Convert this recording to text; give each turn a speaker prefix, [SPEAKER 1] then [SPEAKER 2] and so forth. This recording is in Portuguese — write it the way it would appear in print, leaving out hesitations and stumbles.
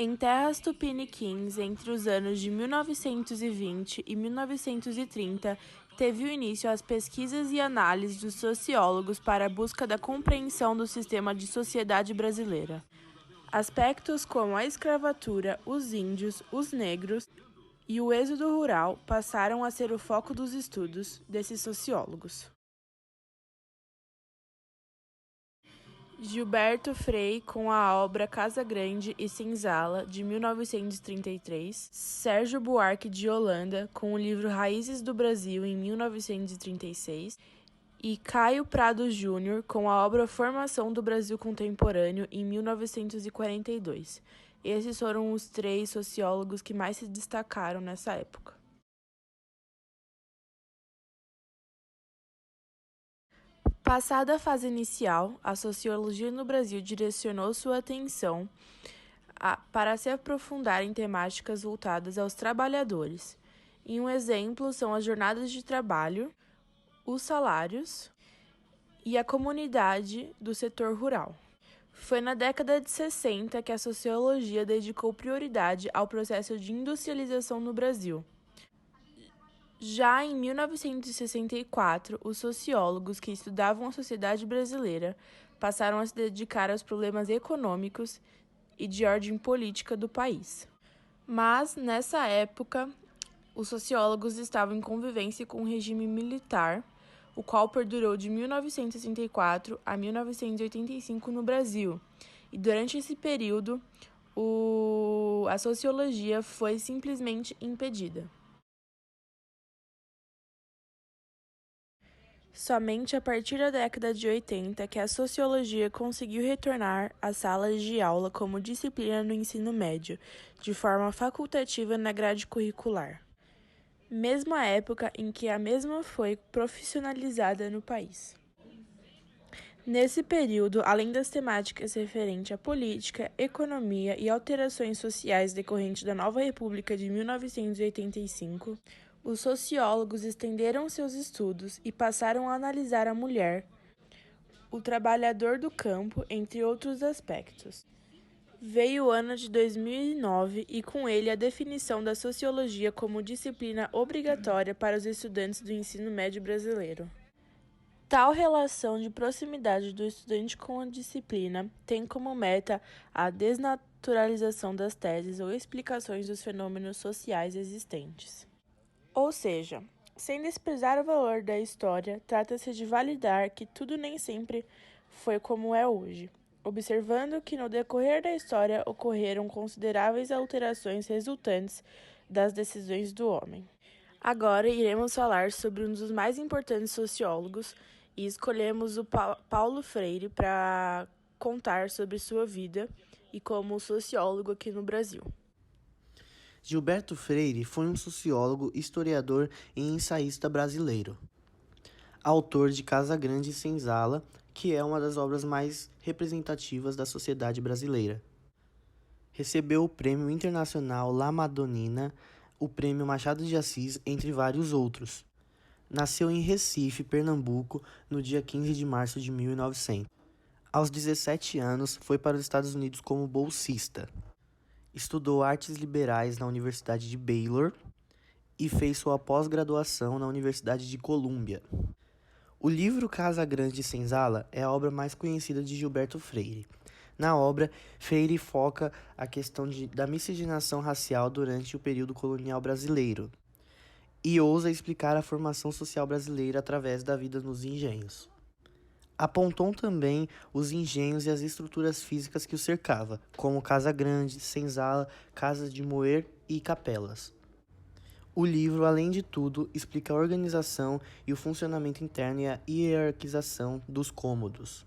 [SPEAKER 1] Em terras tupiniquins, entre os anos de 1920 e 1930, teve início as pesquisas e análises dos sociólogos para a busca da compreensão do sistema de sociedade brasileira. Aspectos como a escravatura, os índios, os negros e o êxodo rural passaram a ser o foco dos estudos desses sociólogos. Gilberto Frei com a obra Casa Grande e Senzala, de 1933, Sérgio Buarque de Holanda com o livro Raízes do Brasil, em 1936, e Caio Prado Júnior com a obra Formação do Brasil Contemporâneo, em 1942. Esses foram os 3 sociólogos que mais se destacaram nessa época. Passada a fase inicial, a sociologia no Brasil direcionou sua atenção para se aprofundar em temáticas voltadas aos trabalhadores. E um exemplo são as jornadas de trabalho, os salários e a comunidade do setor rural. Foi na década de 60 que a sociologia dedicou prioridade ao processo de industrialização no Brasil. Já em 1964, os sociólogos que estudavam a sociedade brasileira passaram a se dedicar aos problemas econômicos e de ordem política do país. Mas, nessa época, os sociólogos estavam em convivência com o regime militar, o qual perdurou de 1964 a 1985 no Brasil. E durante esse período, a sociologia foi simplesmente impedida. Somente a partir da década de 80 que a sociologia conseguiu retornar às salas de aula como disciplina no ensino médio, de forma facultativa na grade curricular. Mesma época em que a mesma foi profissionalizada no país. Nesse período, além das temáticas referentes à política, economia e alterações sociais decorrentes da nova República de 1985, os sociólogos estenderam seus estudos e passaram a analisar a mulher, o trabalhador do campo, entre outros aspectos. Veio o ano de 2009 e com ele a definição da sociologia como disciplina obrigatória para os estudantes do ensino médio brasileiro. Tal relação de proximidade do estudante com a disciplina tem como meta a desnaturalização das teses ou explicações dos fenômenos sociais existentes. Ou seja, sem desprezar o valor da história, trata-se de validar que tudo nem sempre foi como é hoje, observando que no decorrer da história ocorreram consideráveis alterações resultantes das decisões do homem. Agora iremos falar sobre um dos mais importantes sociólogos e escolhemos o Paulo Freire para contar sobre sua vida e como sociólogo aqui no Brasil.
[SPEAKER 2] Gilberto Freire foi um sociólogo, historiador e ensaísta brasileiro. Autor de Casa Grande e Senzala, que é uma das obras mais representativas da sociedade brasileira. Recebeu o Prêmio Internacional La Madonnina, o Prêmio Machado de Assis, entre vários outros. Nasceu em Recife, Pernambuco, no dia 15 de março de 1900. Aos 17 anos, foi para os Estados Unidos como bolsista. Estudou artes liberais na Universidade de Baylor e fez sua pós-graduação na Universidade de Colômbia. O livro Casa Grande e Senzala é a obra mais conhecida de Gilberto Freire. Na obra, Freire foca a questão da miscigenação racial durante o período colonial brasileiro e ousa explicar a formação social brasileira através da vida nos engenhos. Apontou também os engenhos e as estruturas físicas que o cercava, como Casa Grande, Senzala, casas de moer e capelas. O livro, além de tudo, explica a organização e o funcionamento interno e a hierarquização dos cômodos.